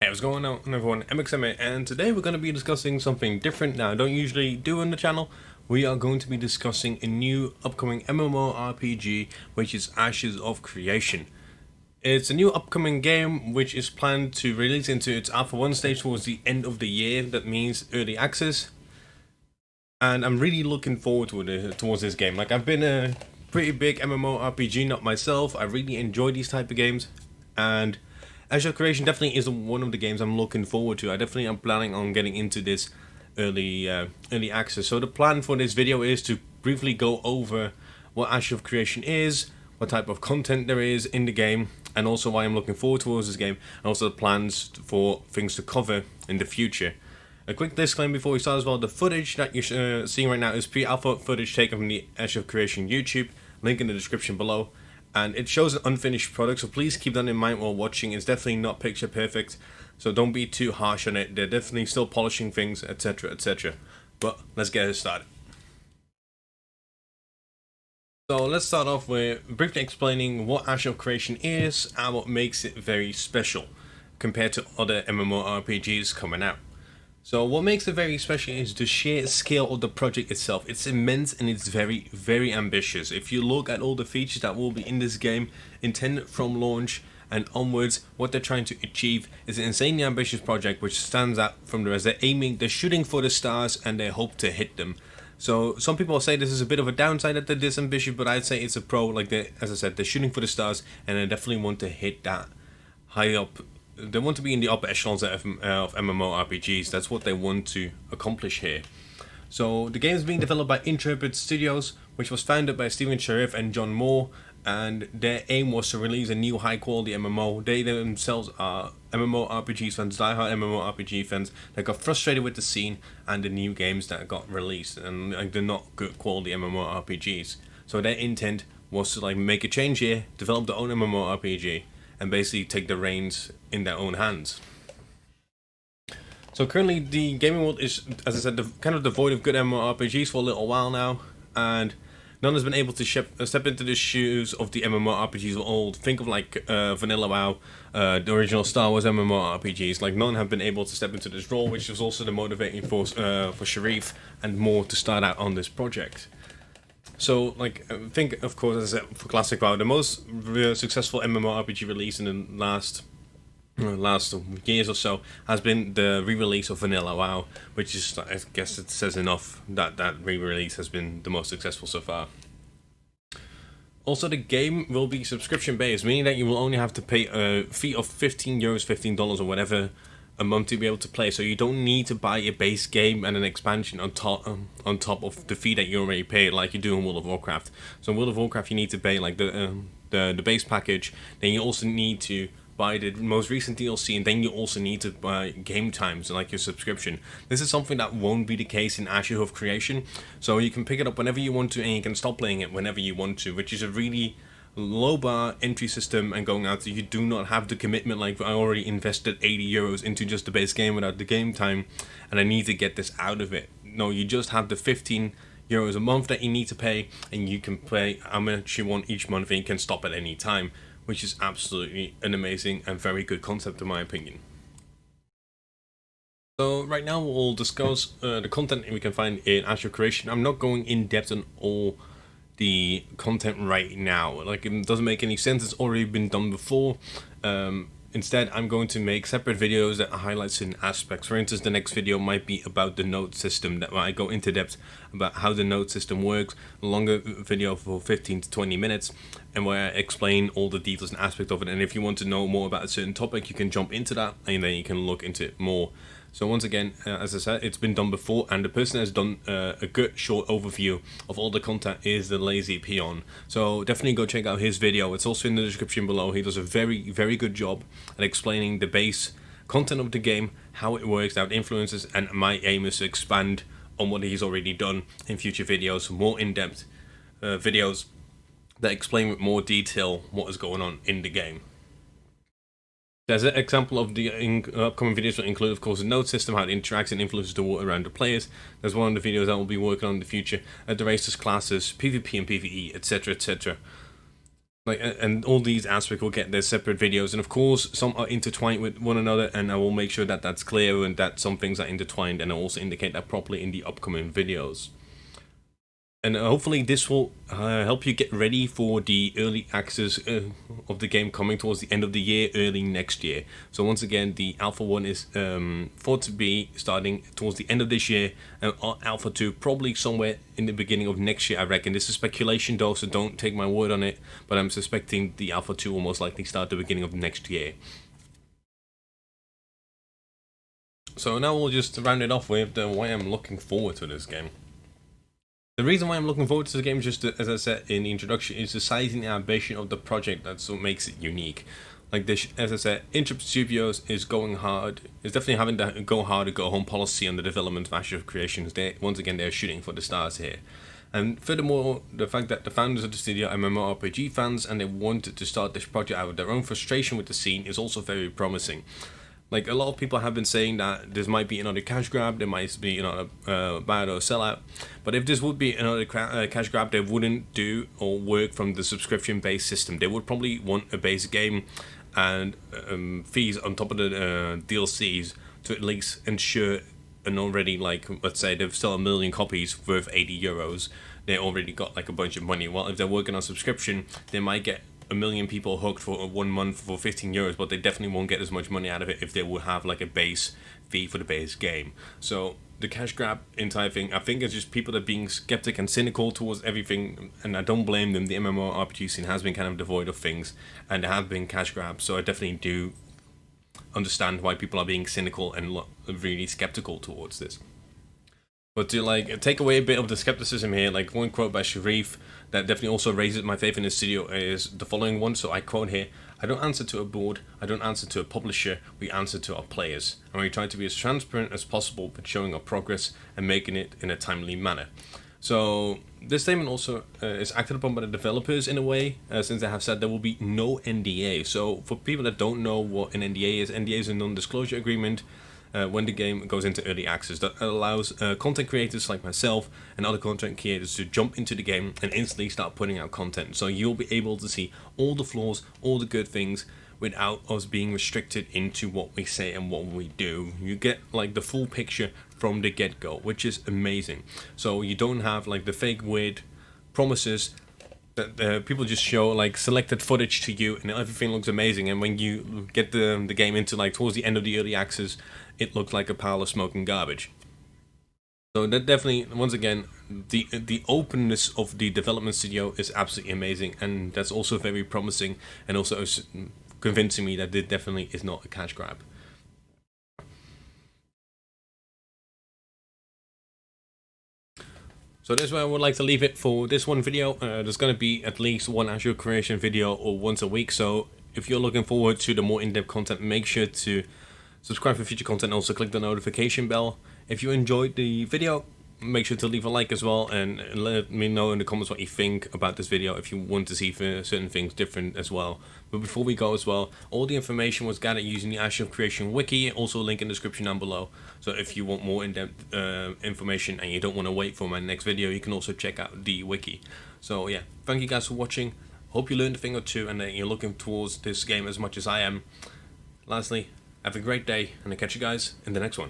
Hey, what's going on everyone, MXMA, and today we're going to be discussing something different now I don't usually do on the channel. We are going to be discussing a new upcoming MMORPG, which is Ashes of Creation. It's a new upcoming game which is planned to release into its Alpha 1 stage towards the end of the year, that means early access. And I'm really looking forward towards this game. Like, I've been a pretty big MMORPG nut myself. I really enjoy these type of games, and Ashes of Creation definitely is one of the games I'm looking forward to. I definitely am planning on getting into this early access. So the plan for this video is to briefly go over what Ashes of Creation is, what type of content there is in the game, and also why I'm looking forward towards this game, and also the plans for things to cover in the future. A quick disclaimer before we start as well: the footage that you're seeing right now is pre-alpha footage taken from the Ashes of Creation YouTube, link in the description below. And it shows an unfinished product, so please keep that in mind while watching. It's definitely not picture perfect, so don't be too harsh on it. They're definitely still polishing things, etc, etc. But let's get it started. So let's start off with briefly explaining what Ashes of Creation is and what makes it very special compared to other MMORPGs coming out. So what makes it very special is the sheer scale of the project itself. It's immense and it's very, very ambitious. If you look at all the features that will be in this game, intended from launch and onwards, what they're trying to achieve is an insanely ambitious project which stands out from the rest. They're shooting for the stars and they hope to hit them. So some people say this is a bit of a downside that they're this ambitious, but I'd say it's a pro. Like, as I said, they're shooting for the stars and they definitely want to hit that high up. They want to be in the upper echelons of MMORPGs. That's what they want to accomplish here. So the game is being developed by Intrepid Studios, which was founded by Steven Sharif and John Moore, and their aim was to release a new high-quality MMO. They themselves are MMORPG fans, diehard MMORPG fans that got frustrated with the scene and the new games that got released, and like, they're not good quality MMORPGs. So their intent was to make a change here, develop their own MMORPG, and basically take the reins in their own hands. So currently the gaming world is, as I said, kind of devoid of good MMORPGs for a little while now, and none has been able to step into the shoes of the MMORPGs of old. Think of Vanilla WoW, the original Star Wars MMORPGs. Like, none have been able to step into this role, which was also the motivating force for Sharif and more to start out on this project. So, think, of course, as I said, for Classic WoW, the most successful MMORPG release in the last years or so has been the re-release of Vanilla WoW, which is, I guess it says enough that that re-release has been the most successful so far. Also, the game will be subscription based, meaning that you will only have to pay a fee of €15, $15 or whatever a month to be able to play. So you don't need to buy a base game and an expansion on top of the fee that you already paid, like you do in World of Warcraft. So in World of Warcraft, you need to pay the base package. Then you also need to buy the most recent DLC, and then you also need to buy game times, like your subscription. This is something that won't be the case in Ashes of Creation. So you can pick it up whenever you want to, and you can stop playing it whenever you want to, which is a really low bar entry system. And going out, so you do not have the commitment like, I already invested €80 into just the base game without the game time and I need to get this out of it. No, you just have the €15 a month that you need to pay, and you can play how much you want each month, and you can stop at any time, which is absolutely an amazing and very good concept in my opinion. So right now we'll discuss the content we can find in Ashes of Creation. I'm not going in depth on all the content right now. Like, it doesn't make any sense. It's already been done before. Instead, I'm going to make separate videos that highlight certain aspects. For instance, the next video might be about the node system, that I go into depth about how the node system works. A longer video for 15 to 20 minutes, and where I explain all the details and aspects of it. And if you want to know more about a certain topic, you can jump into that, and then you can look into it more. So once again, as I said, it's been done before, and the person has done a good short overview of all the content is the Lazy Peon. So definitely go check out his video. It's also in the description below. He does a very, very good job at explaining the base content of the game, how it works, how it influences, and my aim is to expand on what he's already done in future videos, more in-depth videos that explain with more detail what is going on in the game. There's an example of the upcoming videos will include, of course, the node system, how it interacts and influences the world around the players. There's one of the videos that we'll be working on in the future, the races, classes, PvP and PvE, etc, etc. Like, and all these aspects will get their separate videos, and of course some are intertwined with one another, and I will make sure that that's clear and that some things are intertwined, and I'll also indicate that properly in the upcoming videos. And hopefully this will help you get ready for the early access of the game coming towards the end of the year, early next year. So once again, the Alpha 1 is thought to be starting towards the end of this year, and Alpha 2 probably somewhere in the beginning of next year, I reckon. This is speculation though, so don't take my word on it, but I'm suspecting the Alpha 2 will most likely start the beginning of next year. So now we'll just round it off with why I'm looking forward to this game. The reason why I'm looking forward to the game is just, as I said in the introduction, is the size and the ambition of the project. That's what makes it unique. Like this, as I said, Intrepid Studios is going hard. Is definitely having the go hard or go home policy on the development of Ashes of Creation. Once again, they're shooting for the stars here. And furthermore, the fact that the founders of the studio are MMORPG fans and they wanted to start this project out of their own frustration with the scene is also very promising. Like, a lot of people have been saying that this might be another cash grab, there might be another buy or sellout. But if this would be another cash grab, they wouldn't do or work from the subscription-based system. They would probably want a base game and fees on top of the DLCs to at least ensure an already, like, let's say they've sold 1 million copies worth 80 euros. They already got like a bunch of money. Well, if they're working on subscription, they might get 1 million people hooked for 1 month for 15 euros, but they definitely won't get as much money out of it if they would have like a base fee for the base game. So the cash grab entire thing, I think it's just people that are being skeptic and cynical towards everything, and I don't blame them. The MMORPG scene has been kind of devoid of things, and there have been cash grabs, so I definitely do understand why people are being cynical and really skeptical towards this. But to like take away a bit of the skepticism here, like one quote by Sharif that definitely also raises my faith in the studio is the following one. So I quote here: "I don't answer to a board, I don't answer to a publisher, we answer to our players. And we try to be as transparent as possible with showing our progress and making it in a timely manner." So this statement also is acted upon by the developers in a way, since they have said there will be no NDA. So for people that don't know what an NDA is a non-disclosure agreement. When the game goes into early access, that allows content creators like myself and other content creators to jump into the game and instantly start putting out content. So you'll be able to see all the flaws, all the good things, without us being restricted into what we say and what we do. You get like the full picture from the get-go, which is amazing. So you don't have like the fake weird promises that people just show like selected footage to you and everything looks amazing, and when you get the game into like towards the end of the early access, it looks like a pile of smoking garbage. So that definitely, once again, the openness of the development studio is absolutely amazing, and that's also very promising, and also convincing me that it definitely is not a cash grab. So that's where I would like to leave it for this one video. There's going to be at least one Ashes of Creation video or once a week. So if you're looking forward to the more in-depth content, make sure to subscribe for future content. Also click the notification bell. If you enjoyed the video, make sure to leave a like as well, and let me know in the comments what you think about this video, if you want to see certain things different as well. But before we go as well, all the information was gathered using the Ashes of Creation wiki, also link in the description down below. So if you want more in-depth information and you don't want to wait for my next video, you can also check out the wiki. So yeah, thank you guys for watching. Hope you learned a thing or two and that you're looking towards this game as much as I am. Lastly, have a great day, and I'll catch you guys in the next one.